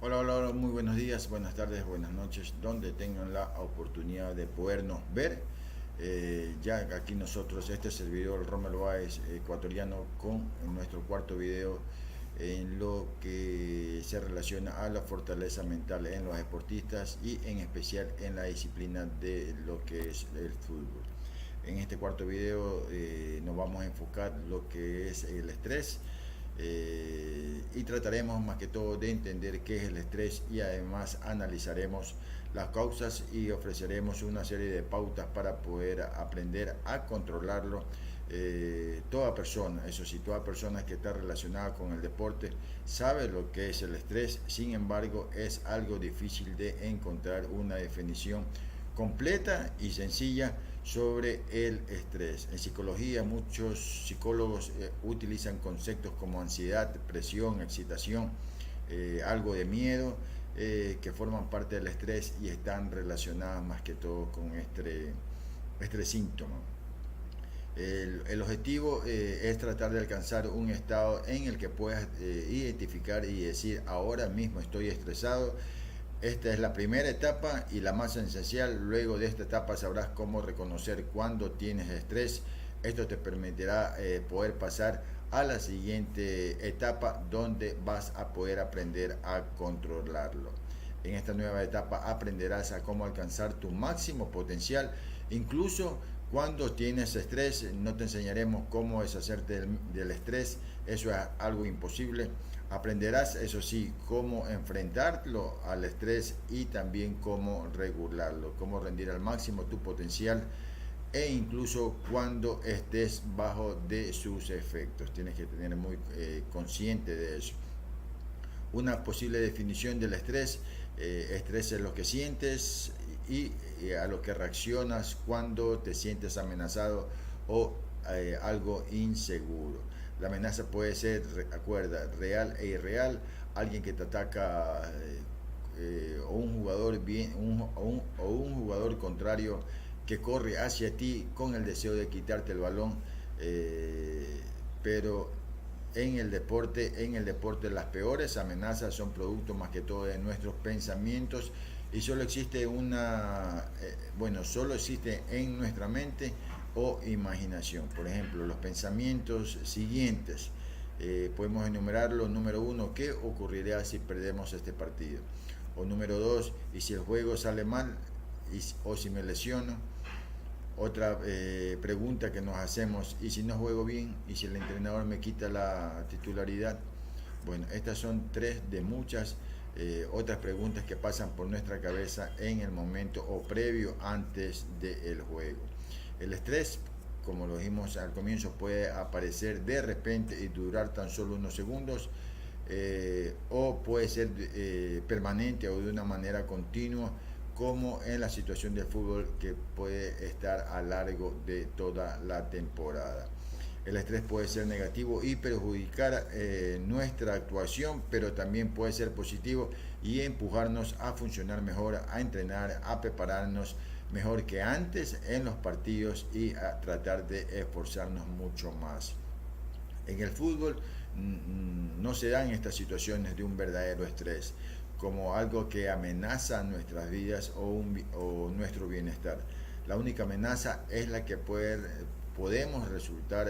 Hola, hola, hola, muy buenos días, buenas tardes, buenas noches, donde tengan la oportunidad de podernos ver. Ya aquí nosotros, este servidor Romero Báez, ecuatoriano, con nuestro cuarto video en lo que se relaciona a la fortaleza mental en los deportistas y en especial en la disciplina de lo que es el fútbol. En este cuarto video nos vamos a enfocar lo que es el estrés, y trataremos más que todo de entender qué es el estrés y además analizaremos las causas y ofreceremos una serie de pautas para poder aprender a controlarlo. Toda persona, eso sí, toda persona que está relacionada con el deporte sabe lo que es el estrés. Sin embargo, es algo difícil de encontrar una definición completa y sencilla sobre el estrés. En psicología, muchos psicólogos utilizan conceptos como ansiedad, depresión, excitación, algo de miedo, que forman parte del estrés y están relacionadas más que todo con este síntoma. El objetivo es tratar de alcanzar un estado en el que puedas identificar y decir: ahora mismo estoy estresado. Esta es la primera etapa y la más esencial. Luego de esta etapa sabrás cómo reconocer cuando tienes estrés. Esto te permitirá poder pasar a la siguiente etapa, donde vas a poder aprender a controlarlo. En esta nueva etapa aprenderás a cómo alcanzar tu máximo potencial, incluso cuando tienes estrés. No te enseñaremos cómo deshacerte del estrés, eso es algo imposible. Aprenderás, eso sí, cómo enfrentarlo al estrés y también cómo regularlo, cómo rendir al máximo tu potencial e incluso cuando estés bajo de sus efectos. Tienes que tener muy consciente de eso. Una posible definición del estrés: estrés es lo que sientes y a lo que reaccionas cuando te sientes amenazado o algo inseguro. La amenaza puede ser, acuerda, real e irreal. Alguien que te ataca, o un jugador o un jugador contrario que corre hacia ti con el deseo de quitarte el balón. Pero en el deporte las peores amenazas son producto más que todo de nuestros pensamientos, y solo existe solo existe en nuestra mente o imaginación. Por ejemplo, los pensamientos siguientes, podemos enumerarlo. Número uno: ¿qué ocurrirá si perdemos este partido? O número dos: ¿y si el juego sale mal? ¿O si me lesiono? Otra pregunta que nos hacemos: ¿y si no juego bien? ¿Y si el entrenador me quita la titularidad? Bueno, estas son tres de muchas otras preguntas que pasan por nuestra cabeza en el momento o previo antes del juego. El estrés, como lo dijimos al comienzo, puede aparecer de repente y durar tan solo unos segundos, o puede ser permanente o de una manera continua, como en la situación del fútbol, que puede estar a lo largo de toda la temporada. El estrés puede ser negativo y perjudicar nuestra actuación, pero también puede ser positivo y empujarnos a funcionar mejor, a entrenar, a prepararnos mejor que antes en los partidos y a tratar de esforzarnos mucho más. En el fútbol no se dan estas situaciones de un verdadero estrés como algo que amenaza nuestras vidas o nuestro bienestar. La única amenaza es la que podemos resultar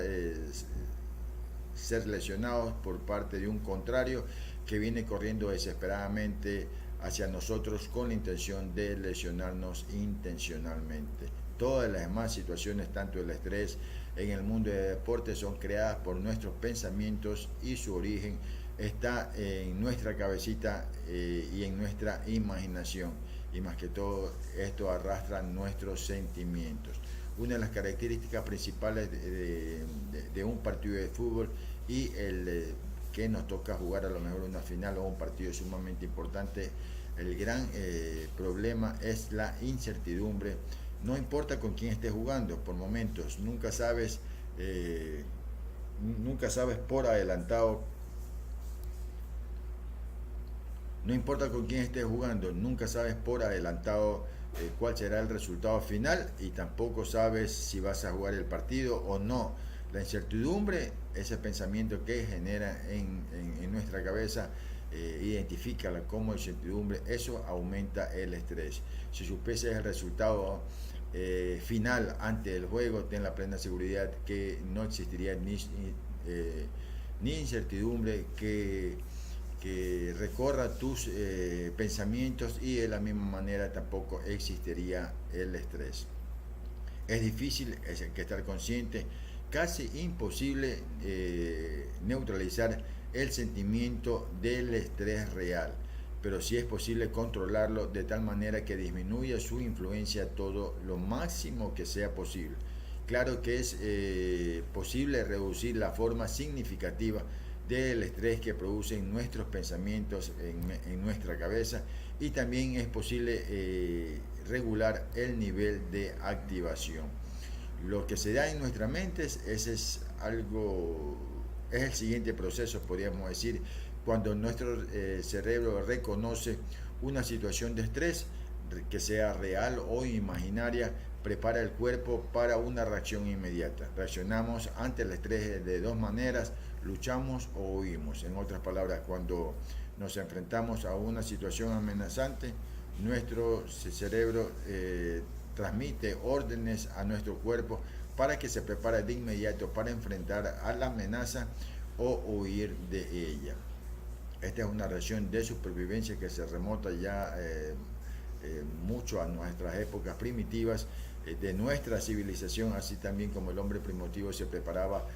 ser lesionados por parte de un contrario que viene corriendo desesperadamente hacia nosotros con la intención de lesionarnos intencionalmente. Todas las demás situaciones, tanto el estrés en el mundo del deporte, son creadas por nuestros pensamientos y su origen está en nuestra cabecita y en nuestra imaginación. Y más que todo, esto arrastra nuestros sentimientos. Una de las características principales de un partido de fútbol y que nos toca jugar a lo mejor una final o un partido sumamente importante, el gran problema es la incertidumbre. No importa con quién estés jugando, por momentos eh, nunca sabes por adelantado. No importa con quién estés jugando, nunca sabes por adelantado cuál será el resultado final, y tampoco sabes si vas a jugar el partido o no. La incertidumbre, ese pensamiento que genera en nuestra cabeza, identifícala como incertidumbre, eso aumenta el estrés. Si supieses el resultado final ante el juego, ten la plena seguridad que no existiría ni incertidumbre que recorra tus pensamientos, y de la misma manera tampoco existiría el estrés. Es difícil, hay que estar consciente, casi imposible neutralizar el sentimiento del estrés real, pero sí es posible controlarlo de tal manera que disminuya su influencia todo lo máximo que sea posible. Claro que es posible reducir la forma significativa del estrés que producen nuestros pensamientos en nuestra cabeza, y también es posible regular el nivel de activación. Lo que se da en nuestra mente es el siguiente proceso, podríamos decir, cuando nuestro cerebro reconoce una situación de estrés, que sea real o imaginaria, prepara el cuerpo para una reacción inmediata. Reaccionamos ante el estrés de dos maneras: luchamos o huimos. En otras palabras, cuando nos enfrentamos a una situación amenazante, nuestro cerebro transmite órdenes a nuestro cuerpo para que se prepare de inmediato para enfrentar a la amenaza o huir de ella. Esta es una reacción de supervivencia que se remota ya mucho a nuestras épocas primitivas de nuestra civilización, así también como el hombre primitivo se preparaba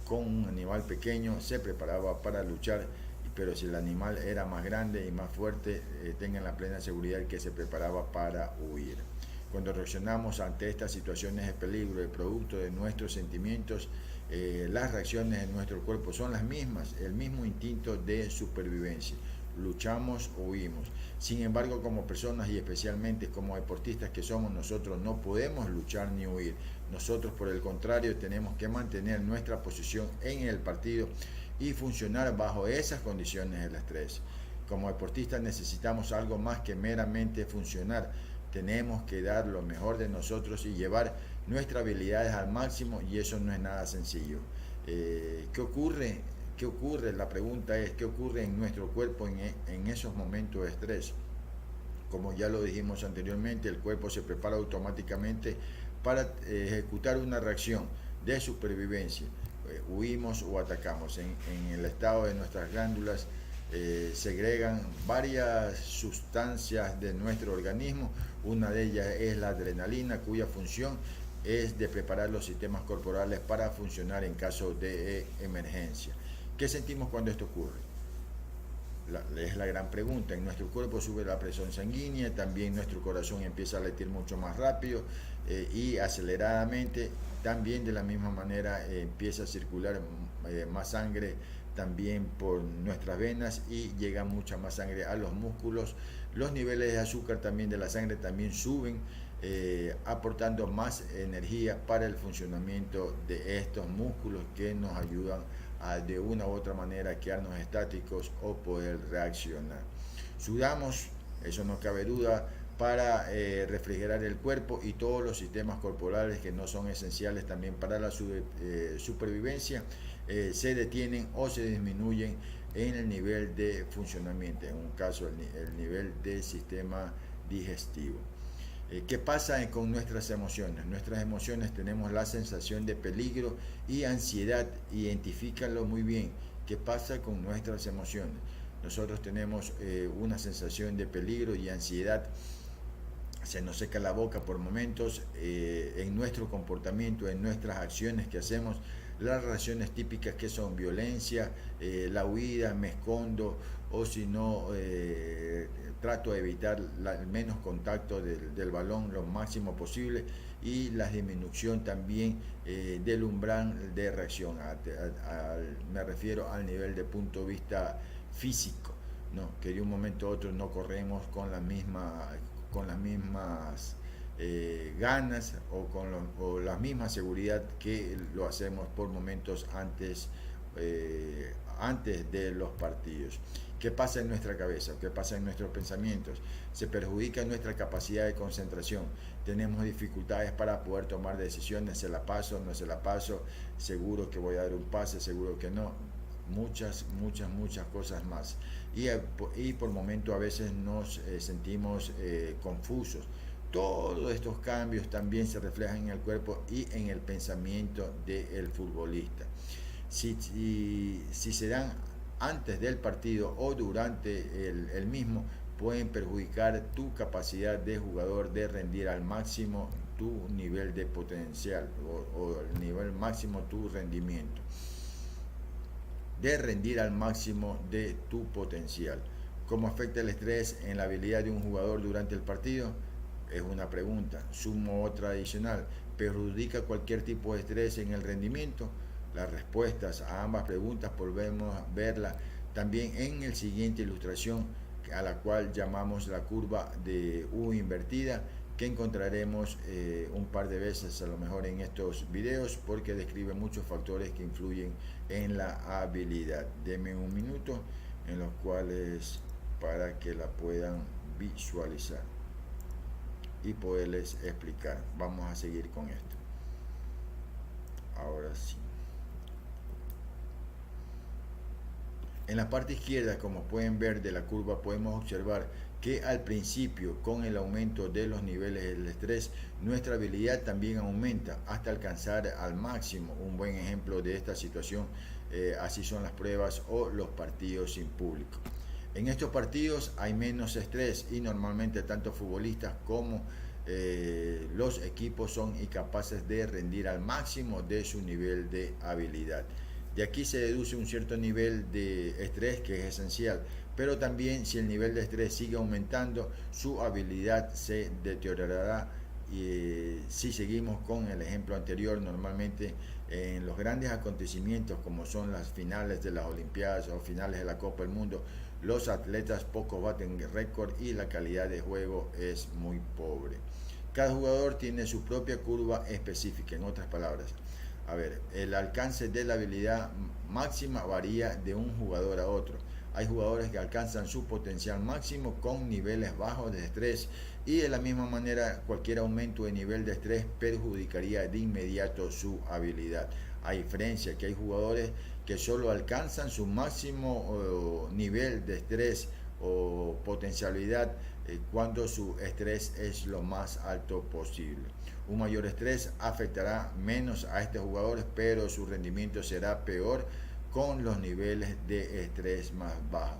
con un animal pequeño, se preparaba para luchar, pero si el animal era más grande y más fuerte, tengan la plena seguridad que se preparaba para huir. Cuando reaccionamos ante estas situaciones de peligro, el producto de nuestros sentimientos, las reacciones en nuestro cuerpo son las mismas, el mismo instinto de supervivencia. Luchamos o huimos. Sin embargo, como personas y especialmente como deportistas que somos, nosotros no podemos luchar ni huir. Nosotros, por el contrario, tenemos que mantener nuestra posición en el partido y funcionar bajo esas condiciones del estrés. Como deportistas necesitamos algo más que meramente funcionar. Tenemos que dar lo mejor de nosotros y llevar nuestras habilidades al máximo, y eso no es nada sencillo. ¿Qué ocurre? ¿Qué ocurre? La pregunta es, ¿qué ocurre en nuestro cuerpo en esos momentos de estrés? Como ya lo dijimos anteriormente, el cuerpo se prepara automáticamente para ejecutar una reacción de supervivencia. Huimos o atacamos. En el estado de nuestras glándulas segregan varias sustancias de nuestro organismo. Una de ellas es la adrenalina, cuya función es de preparar los sistemas corporales para funcionar en caso de emergencia. ¿Qué sentimos cuando esto ocurre? Es la gran pregunta. En nuestro cuerpo sube la presión sanguínea, también nuestro corazón empieza a latir mucho más rápido y aceleradamente. También de la misma manera empieza a circular más sangre también por nuestras venas y llega mucha más sangre a los músculos. Los niveles de azúcar también de la sangre también suben, aportando más energía para el funcionamiento de estos músculos que nos ayudan a de una u otra manera quedarnos estáticos o poder reaccionar. Sudamos, eso no cabe duda, para refrigerar el cuerpo y todos los sistemas corporales que no son esenciales también para la supervivencia se detienen o se disminuyen en el nivel de funcionamiento, en un caso el nivel del sistema digestivo. ¿Qué pasa con nuestras emociones? Nuestras emociones, tenemos la sensación de peligro y ansiedad. Identifícalo muy bien. ¿Qué pasa con nuestras emociones? Nosotros tenemos una sensación de peligro y ansiedad. Se nos seca la boca por momentos. En nuestro comportamiento, en nuestras acciones que hacemos, las reacciones típicas que son violencia, la huida, me escondo, o si no, trato de evitar el menos contacto del balón lo máximo posible, y la disminución también del umbral de reacción. Me refiero al nivel de punto de vista físico, ¿no? Que de un momento a otro no corremos con las mismas ganas o la misma seguridad que lo hacemos por momentos antes de los partidos. ¿Qué pasa en nuestra cabeza? ¿Qué pasa en nuestros pensamientos? Se perjudica nuestra capacidad de concentración. Tenemos dificultades para poder tomar decisiones. ¿Se la paso? ¿No se la paso? ¿Seguro que voy a dar un pase? ¿Seguro que no? muchas cosas más. Y por momento a veces nos sentimos confusos. Todos estos cambios también se reflejan en el cuerpo y en el pensamiento del futbolista. Si se dan antes del partido o durante el mismo, pueden perjudicar tu capacidad de jugador de rendir al máximo tu nivel de potencial o el nivel máximo tu rendimiento, de rendir al máximo de tu potencial. ¿Cómo afecta el estrés en la habilidad de un jugador durante el partido? Es una pregunta. Sumo otra adicional. ¿Perjudica cualquier tipo de estrés en el rendimiento? Las respuestas a ambas preguntas podemos verla también en la siguiente ilustración, a la cual llamamos la curva de U invertida, que encontraremos un par de veces a lo mejor en estos videos, porque describe muchos factores que influyen en la habilidad. Denme un minuto en los cuales para que la puedan visualizar y poderles explicar. Vamos a seguir con esto. Ahora sí. En la parte izquierda, como pueden ver de la curva, podemos observar que al principio, con el aumento de los niveles del estrés, nuestra habilidad también aumenta hasta alcanzar al máximo. Un buen ejemplo de esta situación, así son las pruebas o los partidos sin público. En estos partidos hay menos estrés y normalmente tanto futbolistas como los equipos son incapaces de rendir al máximo de su nivel de habilidad. De aquí se deduce un cierto nivel de estrés que es esencial, pero también si el nivel de estrés sigue aumentando, su habilidad se deteriorará. Y si seguimos con el ejemplo anterior, normalmente en los grandes acontecimientos como son las finales de las Olimpiadas o finales de la Copa del Mundo, los atletas pocos baten récord y la calidad de juego es muy pobre. Cada jugador tiene su propia curva específica, en otras palabras. A ver, el alcance de la habilidad máxima varía de un jugador a otro. Hay jugadores que alcanzan su potencial máximo con niveles bajos de estrés y de la misma manera cualquier aumento de nivel de estrés perjudicaría de inmediato su habilidad. A diferencia que hay jugadores que solo alcanzan su máximo nivel de estrés o potencialidad cuando su estrés es lo más alto posible. Un mayor estrés afectará menos a estos jugadores, pero su rendimiento será peor con los niveles de estrés más bajos.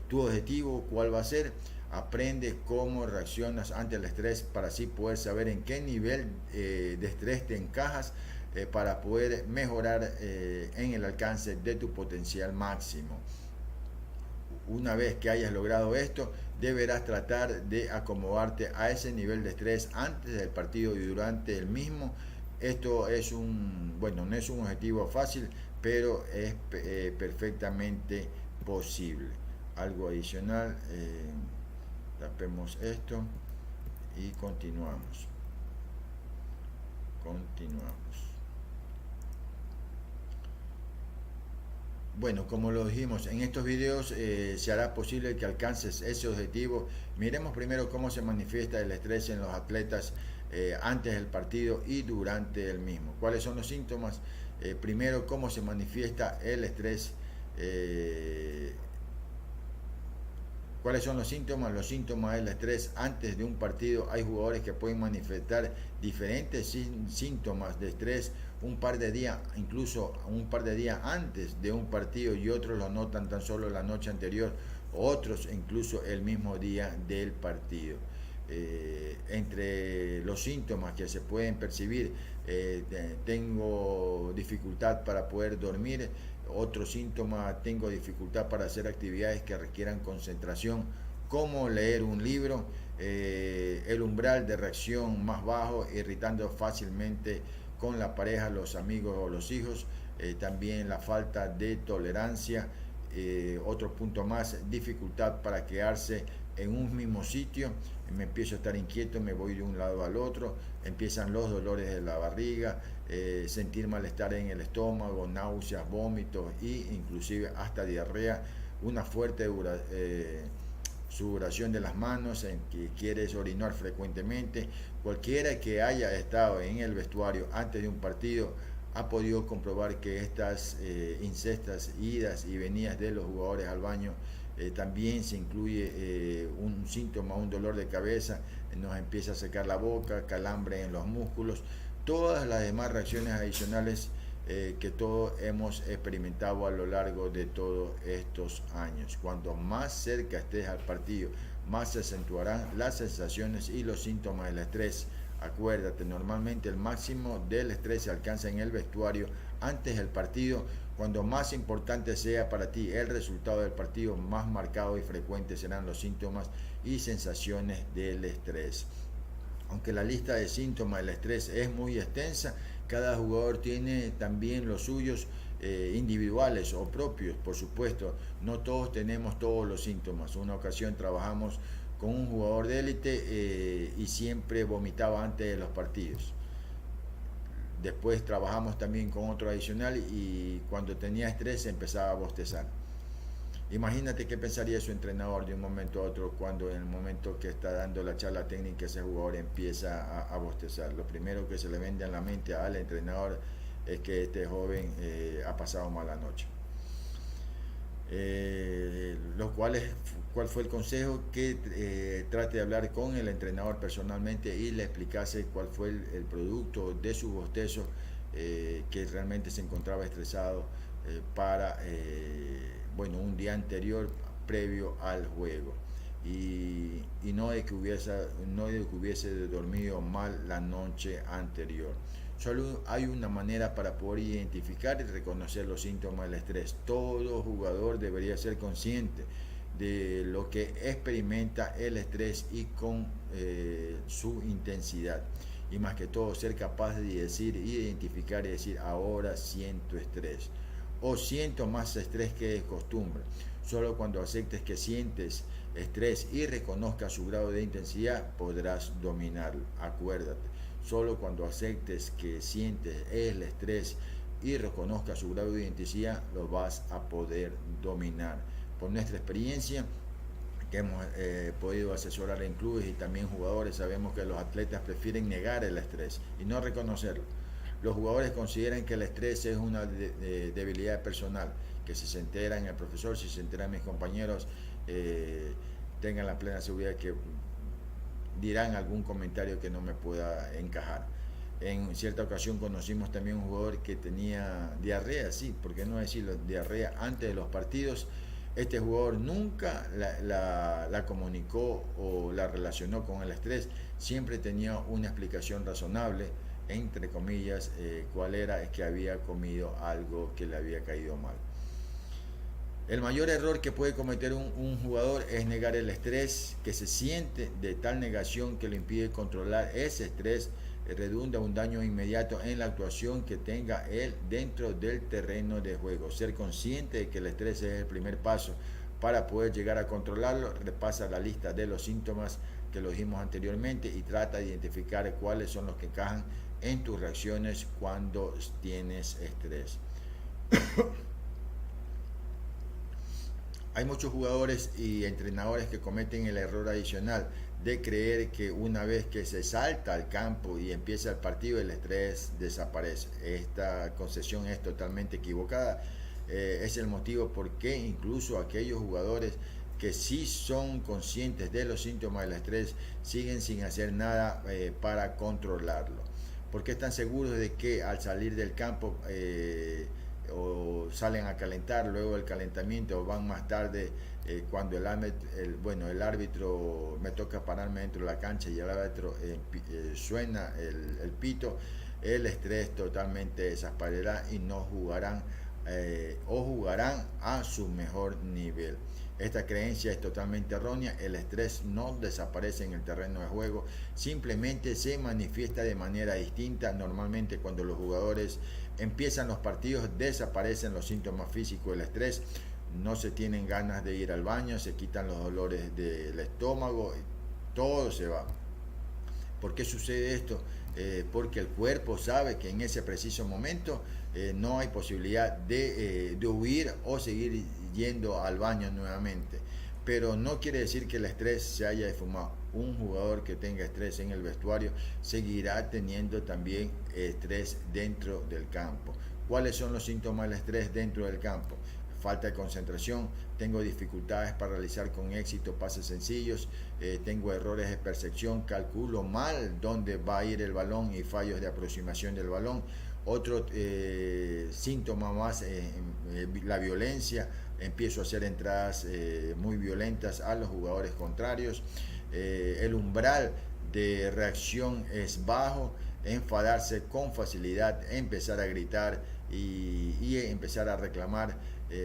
Tu objetivo, ¿cuál va a ser? Aprende cómo reaccionas ante el estrés para así poder saber en qué nivel de estrés te encajas para poder mejorar en el alcance de tu potencial máximo. Una vez que hayas logrado esto, deberás tratar de acomodarte a ese nivel de estrés antes del partido y durante el mismo. Esto es no es un objetivo fácil, pero es perfectamente posible. Algo adicional, tapemos esto y continuamos. Bueno, como lo dijimos, en estos videos se hará posible que alcances ese objetivo. Miremos primero cómo se manifiesta el estrés en los atletas antes del partido y durante el mismo. ¿Cuáles son los síntomas? Primero, cómo se manifiesta el estrés. ¿Cuáles son los síntomas? Los síntomas del estrés antes de un partido. Hay jugadores que pueden manifestar diferentes síntomas de estrés incluso un par de días antes de un partido, y otros lo notan tan solo la noche anterior, otros incluso el mismo día del partido. Entre los síntomas que se pueden percibir, tengo dificultad para poder dormir. Otro síntoma, tengo dificultad para hacer actividades que requieran concentración, como leer un libro. El umbral de reacción más bajo, irritando fácilmente con la pareja, los amigos o los hijos. También la falta de tolerancia. Otro punto más, dificultad para quedarse en un mismo sitio. Me empiezo a estar inquieto, me voy de un lado al otro, empiezan los dolores de la barriga, sentir malestar en el estómago, náuseas, vómitos e inclusive hasta diarrea, una fuerte sudoración de las manos, en que quieres orinar frecuentemente. Cualquiera que haya estado en el vestuario antes de un partido ha podido comprobar que estas incestas idas y venidas de los jugadores al baño también se incluye un síntoma, un dolor de cabeza, nos empieza a secar la boca, calambre en los músculos, todas las demás reacciones adicionales que todos hemos experimentado a lo largo de todos estos años. Cuanto más cerca estés al partido, más se acentuarán las sensaciones y los síntomas del estrés. Acuérdate, normalmente el máximo del estrés se alcanza en el vestuario antes del partido. Cuando más importante sea para ti el resultado del partido, más marcado y frecuente serán los síntomas y sensaciones del estrés. Aunque la lista de síntomas del estrés es muy extensa, cada jugador tiene también los suyos individuales o propios, por supuesto. No todos tenemos todos los síntomas. Una ocasión trabajamos con un jugador de élite y siempre vomitaba antes de los partidos. Después trabajamos también con otro adicional y cuando tenía estrés empezaba a bostezar. Imagínate qué pensaría su entrenador de un momento a otro cuando en el momento que está dando la charla técnica ese jugador empieza a bostezar. Lo primero que se le vende en la mente al entrenador es que este joven ha pasado mala noche. ¿Cuál fue el consejo? Que trate de hablar con el entrenador personalmente y le explicase cuál fue el producto de su bostezo, que realmente se encontraba estresado para un día anterior previo al juego y no de que hubiese dormido mal la noche anterior. Solo hay una manera para poder identificar y reconocer los síntomas del estrés. Todo jugador debería ser consciente de lo que experimenta el estrés y con su intensidad. Y más que todo ser capaz de identificar y decir: ahora siento estrés o siento más estrés que de costumbre. Solo cuando aceptes que sientes estrés y reconozcas su grado de intensidad podrás dominarlo. Acuérdate, solo cuando aceptes que sientes el estrés y reconozcas su grado de intensidad lo vas a poder dominar. Por nuestra experiencia que hemos podido asesorar en clubes y también jugadores, sabemos que los atletas prefieren negar el estrés y no reconocerlo. Los jugadores consideran que el estrés es una debilidad personal, que si se enteran el profesor, si se enteran mis compañeros, tengan la plena seguridad que dirán algún comentario que no me pueda encajar. En cierta ocasión conocimos también un jugador que tenía diarrea, sí, ¿por qué no decirlo? Diarrea antes de los partidos. Este jugador nunca la comunicó o la relacionó con el estrés, siempre tenía una explicación razonable, entre comillas, cuál era, es que había comido algo que le había caído mal. El mayor error que puede cometer un jugador es negar el estrés que se siente. De tal negación que le impide controlar ese estrés redunda un daño inmediato en la actuación que tenga él dentro del terreno de juego. Ser consciente de que el estrés es el primer paso para poder llegar a controlarlo. Repasa la lista de los síntomas que lo dijimos anteriormente y trata de identificar cuáles son los que encajan en tus reacciones cuando tienes estrés. Hay muchos jugadores y entrenadores que cometen el error adicional de creer que una vez que se salta al campo y empieza el partido, el estrés desaparece. Esta concepción es totalmente equivocada. Es el motivo por qué incluso aquellos jugadores que sí son conscientes de los síntomas del estrés siguen sin hacer nada para controlarlo. Porque están seguros de que al salir del campo o salen a calentar, luego del calentamiento o van más tarde cuando el árbitro me toca pararme dentro de la cancha y el árbitro suena el pito, el estrés totalmente desaparecerá y no jugarán o jugarán a su mejor nivel. Esta creencia es totalmente errónea. El estrés no desaparece en el terreno de juego, simplemente se manifiesta de manera distinta. Normalmente cuando los jugadores empiezan los partidos desaparecen los síntomas físicos del estrés, no se tienen ganas de ir al baño, se quitan los dolores del estómago, todo se va. ¿Por qué sucede esto? Porque el cuerpo sabe que en ese preciso momento no hay posibilidad de huir o seguir yendo al baño nuevamente. Pero no quiere decir que el estrés se haya esfumado. un jugador que tenga estrés en el vestuario seguirá teniendo también estrés dentro del campo. ¿Cuáles son los síntomas del estrés dentro del campo? Falta de concentración, tengo dificultades para realizar con éxito pases sencillos, tengo errores de percepción, calculo mal dónde va a ir el balón y fallos de aproximación del balón. Otro síntoma más, la violencia, empiezo a hacer entradas muy violentas a los jugadores contrarios, el umbral de reacción es bajo, enfadarse con facilidad, empezar a gritar y empezar a reclamar,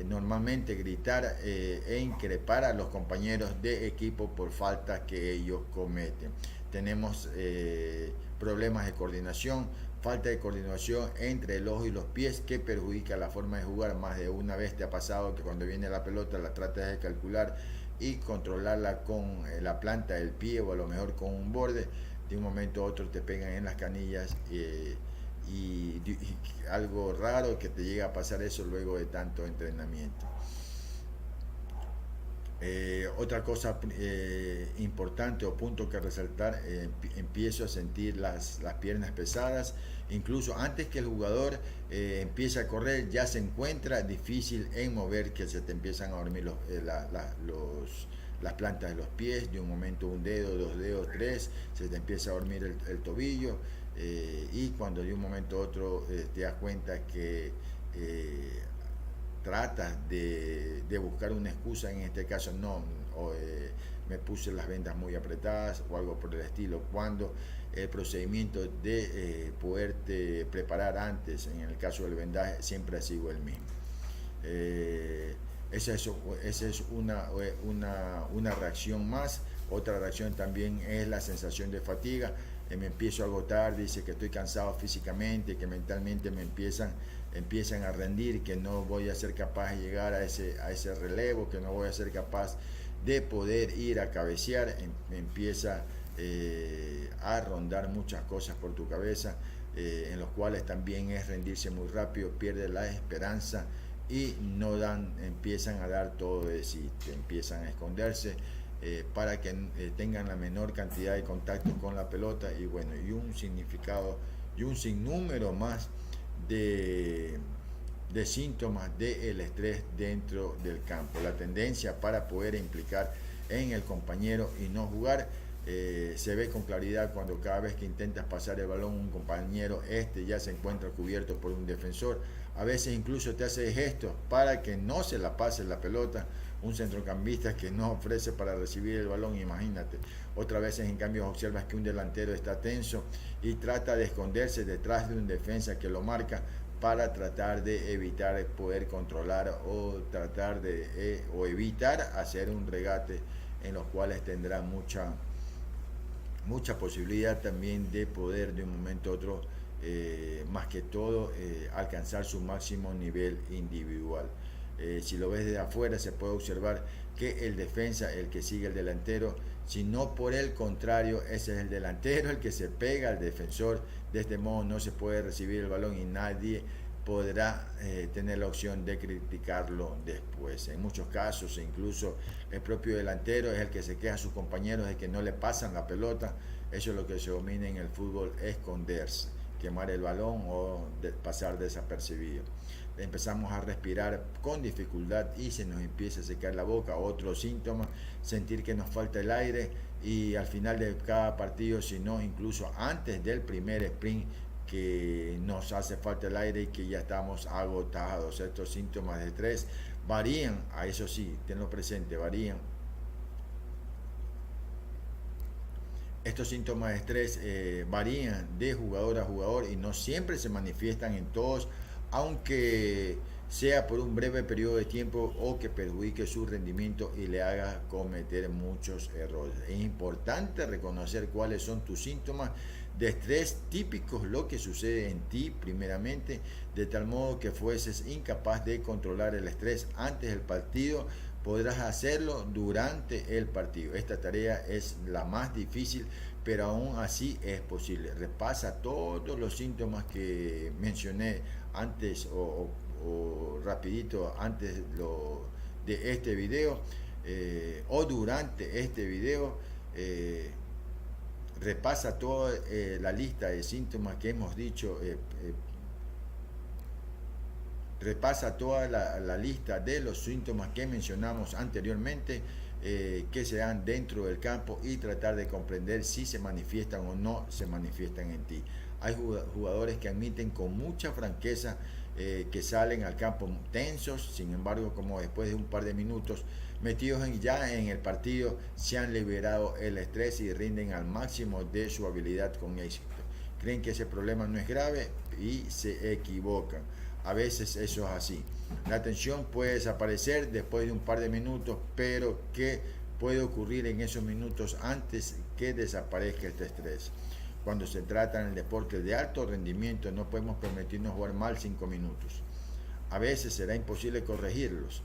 normalmente gritar e increpar a los compañeros de equipo por faltas que ellos cometen. Tenemos problemas de coordinación, falta de coordinación entre el ojo y los pies que perjudica la forma de jugar. Más de una vez te ha pasado que cuando viene la pelota la tratas de calcular y controlarla con la planta del pie o a lo mejor con un borde, de un momento a otro te pegan en las canillas y algo raro que te llega a pasar eso luego de tanto entrenamiento. Otra cosa importante o punto que resaltar, empiezo a sentir las piernas pesadas, incluso antes que el jugador empiece a correr ya se encuentra difícil en mover, que se te empiezan a dormir las plantas de los pies, de un momento un dedo, dos dedos, tres, se te empieza a dormir el tobillo, y cuando de un momento a otro te das cuenta que tratas de buscar una excusa, en este caso no, me puse las vendas muy apretadas o algo por el estilo, cuando el procedimiento de poderte preparar antes, en el caso del vendaje, siempre ha sido el mismo. Esa es una reacción más. Otra reacción también es la sensación de fatiga. Me empiezo a agotar, dice que estoy cansado físicamente, que mentalmente me empiezan a rendir, que no voy a ser capaz de llegar a ese relevo, que no voy a ser capaz de poder ir a cabecear. Empieza a rondar muchas cosas por tu cabeza, en los cuales también es rendirse muy rápido, pierde la esperanza y empiezan a dar todo de sí, empiezan a esconderse para que tengan la menor cantidad de contacto con la pelota, y bueno, y un significado y un sinnúmero más de síntomas del estrés dentro del campo. La tendencia para poder implicar en el compañero y no jugar se ve con claridad cuando cada vez que intentas pasar el balón un compañero ya se encuentra cubierto por un defensor. A veces incluso te hace gestos para que no se la pase la pelota un centrocampista que no ofrece para recibir el balón, imagínate. Otras veces en cambio observas que un delantero está tenso y trata de esconderse detrás de un defensa que lo marca para tratar de evitar poder controlar o tratar de o evitar hacer un regate, en los cuales tendrá mucha posibilidad también de poder de un momento a otro, más que todo, alcanzar su máximo nivel individual. Si lo ves desde afuera se puede observar que el defensa, el que sigue el delantero, si no por el contrario, ese es el delantero el que se pega al defensor. De este modo no se puede recibir el balón y nadie podrá tener la opción de criticarlo después. En muchos casos incluso el propio delantero es el que se queja a sus compañeros de que no le pasan la pelota. Eso es lo que se domina en el fútbol: esconderse, quemar el balón o pasar desapercibido. Empezamos a respirar con dificultad y se nos empieza a secar la boca. Otro síntoma, sentir que nos falta el aire, y al final de cada partido, si no incluso antes del primer sprint, que nos hace falta el aire y que ya estamos agotados. Estos síntomas de estrés varían, a eso sí, tenlo presente, varían. Estos síntomas de estrés varían de jugador a jugador y no siempre se manifiestan en todos, aunque sea por un breve periodo de tiempo o que perjudique su rendimiento y le haga cometer muchos errores. Es importante reconocer cuáles son tus síntomas de estrés típicos, lo que sucede en ti primeramente, de tal modo que fueses incapaz de controlar el estrés antes del partido, podrás hacerlo durante el partido. Esta tarea es la más difícil, pero aún así es posible. Repasa todos los síntomas que mencioné antes o rapidito antes de este video, o durante este video, repasa toda la lista de síntomas que hemos dicho, repasa toda la lista de los síntomas que mencionamos anteriormente, que se dan dentro del campo, y tratar de comprender si se manifiestan o no se manifiestan en ti. Hay jugadores que admiten con mucha franqueza que salen al campo tensos, sin embargo, como después de un par de minutos metidos ya en el partido, se han liberado el estrés y rinden al máximo de su habilidad con éxito. Creen que ese problema no es grave y se equivocan. A veces eso es así. La tensión puede desaparecer después de un par de minutos, pero ¿qué puede ocurrir en esos minutos antes que desaparezca este estrés? Cuando se trata en el deporte de alto rendimiento, no podemos permitirnos jugar mal 5 minutos. A veces será imposible corregirlos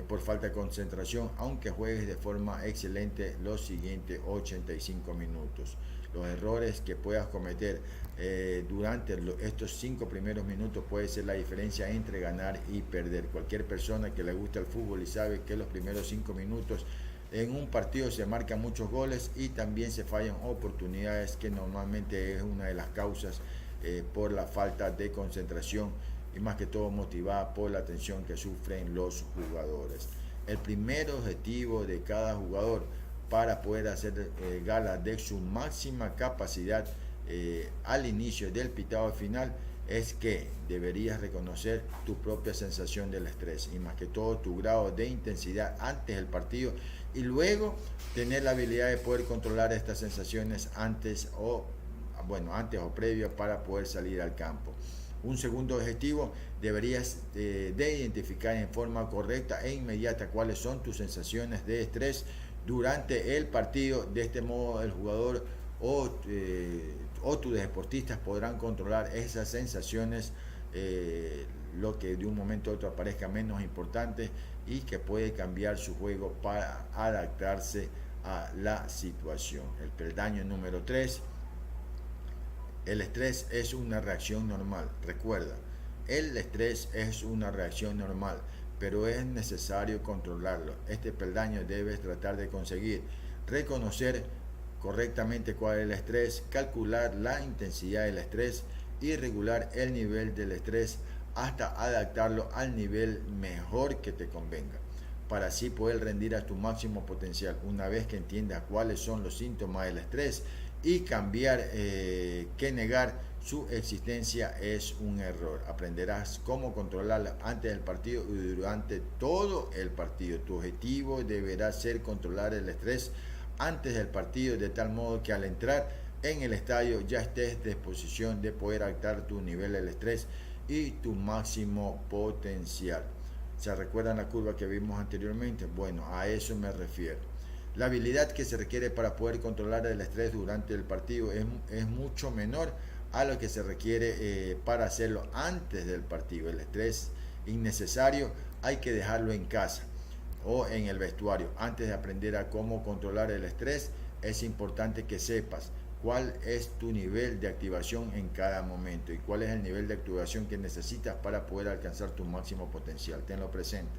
por falta de concentración, aunque juegues de forma excelente los siguientes 85 minutos. Los errores que puedas cometer durante estos 5 primeros minutos puede ser la diferencia entre ganar y perder. Cualquier persona que le gusta el fútbol y sabe que los primeros 5 minutos en un partido se marcan muchos goles y también se fallan oportunidades, que normalmente es una de las causas por la falta de concentración, y más que todo motivada por la tensión que sufren los jugadores. El primer objetivo de cada jugador para poder hacer gala de su máxima capacidad al inicio del pitado final es que deberías reconocer tu propia sensación del estrés, y más que todo tu grado de intensidad antes del partido, y luego tener la habilidad de poder controlar estas sensaciones antes o previo para poder salir al campo. Un segundo objetivo, deberías de identificar en forma correcta e inmediata cuáles son tus sensaciones de estrés durante el partido. De este modo el jugador o tus deportistas podrán controlar esas sensaciones, lo que de un momento a otro parezca menos importante y que puede cambiar su juego para adaptarse a la situación. El peldaño número 3. El estrés es una reacción normal. Recuerda, el estrés es una reacción normal, pero es necesario controlarlo. Este peldaño debes tratar de conseguir reconocer correctamente cuál es el estrés, calcular la intensidad del estrés y regular el nivel del estrés hasta adaptarlo al nivel mejor que te convenga, para así poder rendir a tu máximo potencial. Una vez que entiendas cuáles son los síntomas del estrés y cambiar que negar su existencia es un error. Aprenderás cómo controlarla antes del partido y durante todo el partido. Tu objetivo deberá ser controlar el estrés antes del partido, de tal modo que al entrar en el estadio ya estés en disposición de poder adaptar tu nivel del estrés y tu máximo potencial. ¿Se recuerdan la curva que vimos anteriormente? Bueno, a eso me refiero. La habilidad que se requiere para poder controlar el estrés durante el partido es mucho menor a lo que se requiere para hacerlo antes del partido. El estrés innecesario hay que dejarlo en casa o en el vestuario. Antes de aprender a cómo controlar el estrés, es importante que sepas cuál es tu nivel de activación en cada momento y cuál es el nivel de activación que necesitas para poder alcanzar tu máximo potencial. Tenlo presente.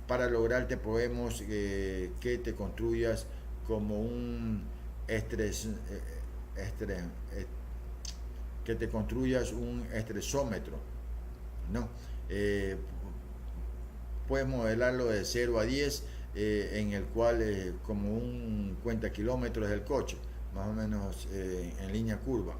Para lograrte podemos que te construyas como un que te construyas un estresómetro, ¿no? Puedes modelarlo de 0 a 10, en el cual como un cuenta kilómetros del coche, más o menos en línea curva,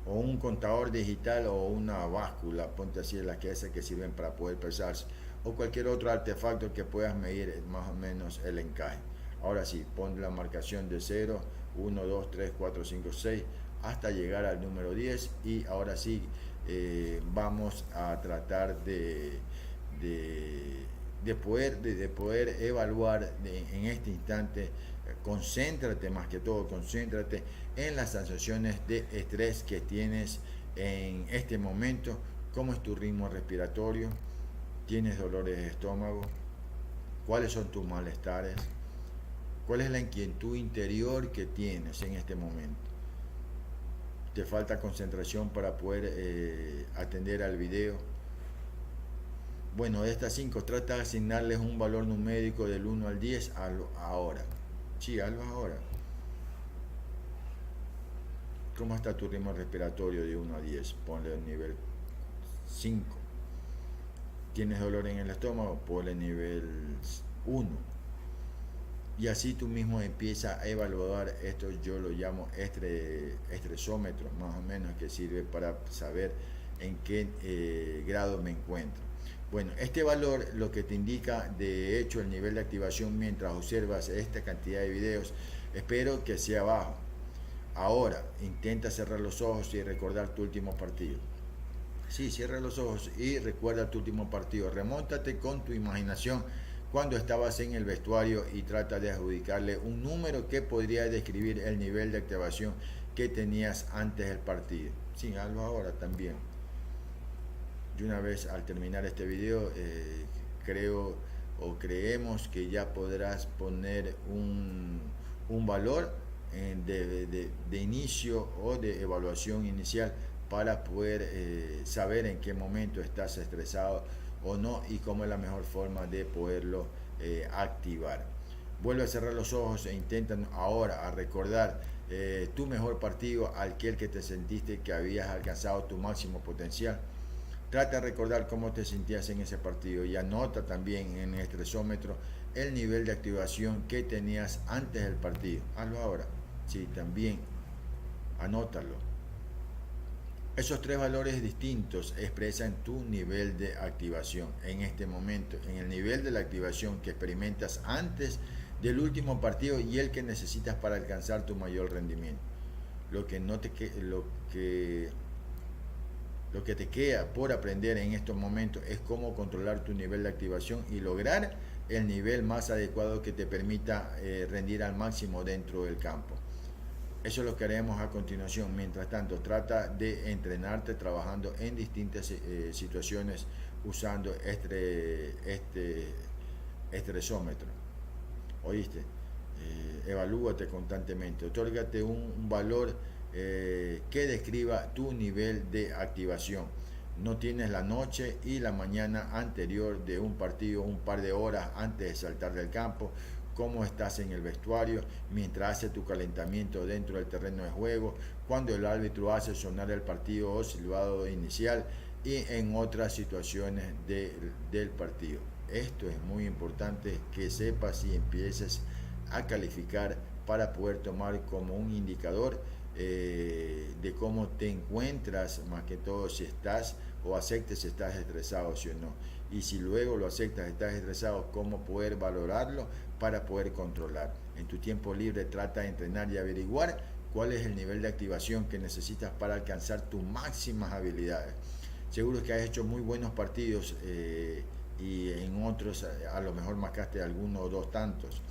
o un contador digital o una báscula, ponte así, las que esas que sirven para poder pesarse, o cualquier otro artefacto que puedas medir más o menos el encaje. Ahora sí, pon la marcación de 0, 1, 2, 3, 4, 5, 6, hasta llegar al número 10, y ahora sí vamos a tratar de poder evaluar en este instante. Concéntrate, más que todo, concéntrate en las sensaciones de estrés que tienes en este momento. ¿Cómo es tu ritmo respiratorio? ¿Tienes dolores de estómago? ¿Cuáles son tus malestares? ¿Cuál es la inquietud interior que tienes en este momento? ¿Te falta concentración para poder atender al video? Bueno, de estas 5, trata de asignarles un valor numérico del 1 al 10 ahora. Sí, hazlo ahora. ¿Cómo está tu ritmo respiratorio de 1 a 10? Ponle el nivel 5. ¿Tienes dolor en el estómago? Ponle nivel 1. Y así tú mismo empiezas a evaluar esto, yo lo llamo estresómetro, más o menos, que sirve para saber en qué grado me encuentro. Bueno, este valor lo que te indica de hecho el nivel de activación mientras observas esta cantidad de videos, espero que sea bajo. Ahora, intenta cerrar los ojos y recordar tu último partido. Sí, cierra los ojos y recuerda tu último partido. Remóntate con tu imaginación cuando estabas en el vestuario y trata de adjudicarle un número que podría describir el nivel de activación que tenías antes del partido. Sí, hazlo ahora también. Y una vez al terminar este video, creo o creemos que ya podrás poner un valor de inicio o de evaluación inicial para poder saber en qué momento estás estresado o no y cómo es la mejor forma de poderlo activar. Vuelve a cerrar los ojos e intenta ahora a recordar tu mejor partido, aquel que te sentiste que habías alcanzado tu máximo potencial. Trata de recordar cómo te sentías en ese partido y anota también en el estresómetro el nivel de activación que tenías antes del partido. Hazlo ahora. Sí, también anótalo. Esos tres valores distintos expresan tu nivel de activación en este momento, en el nivel de la activación que experimentas antes del último partido y el que necesitas para alcanzar tu mayor rendimiento. Lo que no te lo que te queda por aprender en estos momentos es cómo controlar tu nivel de activación y lograr el nivel más adecuado que te permita rendir al máximo dentro del campo. Eso es lo que haremos a continuación. Mientras tanto, trata de entrenarte trabajando en distintas situaciones usando este estresómetro. ¿Oíste? Evalúate constantemente. Otórgate un valor que describa tu nivel de activación. No tienes la noche y la mañana anterior de un partido, un par de horas antes de saltar del campo, cómo estás en el vestuario, mientras hace tu calentamiento dentro del terreno de juego, cuando el árbitro hace sonar el partido o silbado inicial y en otras situaciones del partido. Esto es muy importante que sepas y empieces a calificar para poder tomar como un indicador de cómo te encuentras, más que todo si estás o aceptes si estás estresado, sí o no. Y si luego lo aceptas, estás estresado, cómo poder valorarlo para poder controlar. En tu tiempo libre trata de entrenar y averiguar cuál es el nivel de activación que necesitas para alcanzar tus máximas habilidades. Seguro que has hecho muy buenos partidos y en otros a lo mejor marcaste alguno o dos tantos.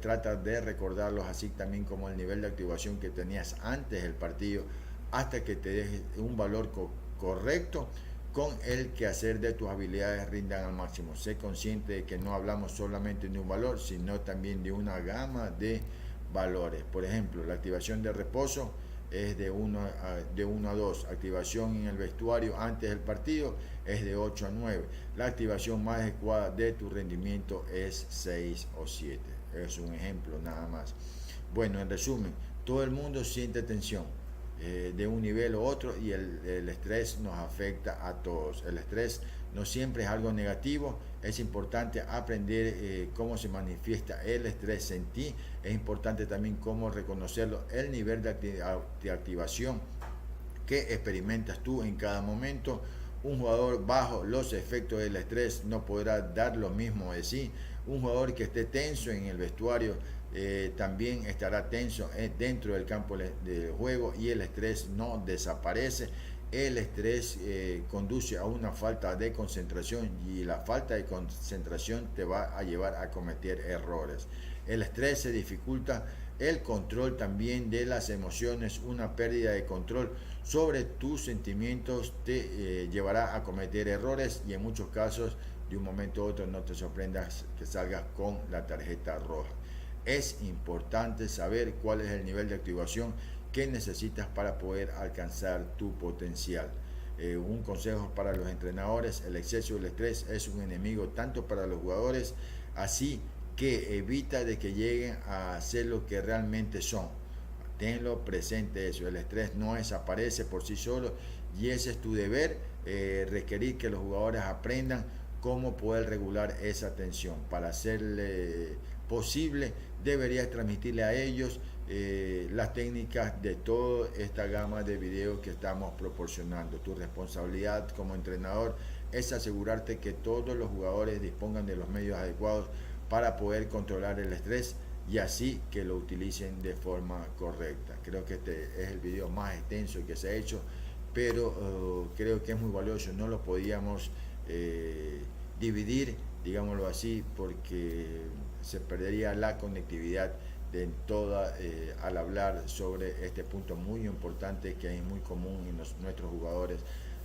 Trata de recordarlos así también como el nivel de activación que tenías antes del partido hasta que te dejes un valor correcto con el quehacer de tus habilidades rindan al máximo. Sé consciente de que no hablamos solamente de un valor, sino también de una gama de valores. Por ejemplo, la activación de reposo es de 1 a 2. Activación en el vestuario antes del partido es de 8 a 9. La activación más adecuada de tu rendimiento es 6 o 7. Es un ejemplo nada más. Bueno, en resumen, todo el mundo siente tensión de un nivel u otro y el estrés nos afecta a todos. El estrés no siempre es algo negativo, es importante aprender cómo se manifiesta el estrés en ti, es importante también cómo reconocerlo, el nivel de activación que experimentas tú en cada momento. Un jugador bajo los efectos del estrés no podrá dar lo mismo de sí. Un jugador que esté tenso en el vestuario también estará tenso dentro del campo de juego y el estrés no desaparece. El estrés conduce a una falta de concentración y la falta de concentración te va a llevar a cometer errores. El estrés se dificulta el control también de las emociones, una pérdida de control sobre tus sentimientos te llevará a cometer errores y en muchos casos de un momento a otro no te sorprendas que salgas con la tarjeta roja. Es importante saber cuál es el nivel de activación que necesitas para poder alcanzar tu potencial. Un consejo para los entrenadores: el exceso del estrés es un enemigo tanto para los jugadores así que evita de que lleguen a ser lo que realmente son. Tenlo presente eso, el estrés no desaparece por sí solo y ese es tu deber, requerir que los jugadores aprendan cómo poder regular esa tensión. Para hacerle posible, deberías transmitirle a ellos las técnicas de toda esta gama de videos que estamos proporcionando. Tu responsabilidad como entrenador es asegurarte que todos los jugadores dispongan de los medios adecuados para poder controlar el estrés y así que lo utilicen de forma correcta. Creo que este es el video más extenso que se ha hecho, pero creo que es muy valioso. No lo podíamos dividir, digámoslo así, porque se perdería la conectividad de toda al hablar sobre este punto muy importante que es muy común en nuestros jugadores,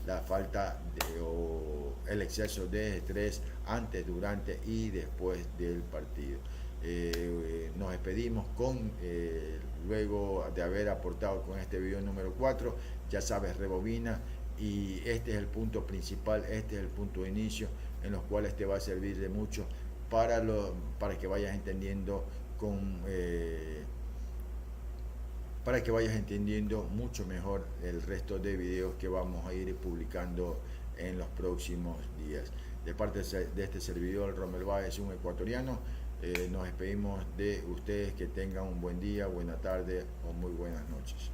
la falta o el exceso de estrés antes, durante y después del partido. Nos despedimos con luego de haber aportado con este video número 4. Ya sabes, rebobina, y este es el punto principal, este es el punto de inicio en los cuales te va a servir de mucho para que vayas entendiendo para que vayas entendiendo mucho mejor el resto de videos que vamos a ir publicando en los próximos días. De parte de este servidor, Rommel Báez, un ecuatoriano, nos despedimos de ustedes. Que tengan un buen día, buena tarde o muy buenas noches.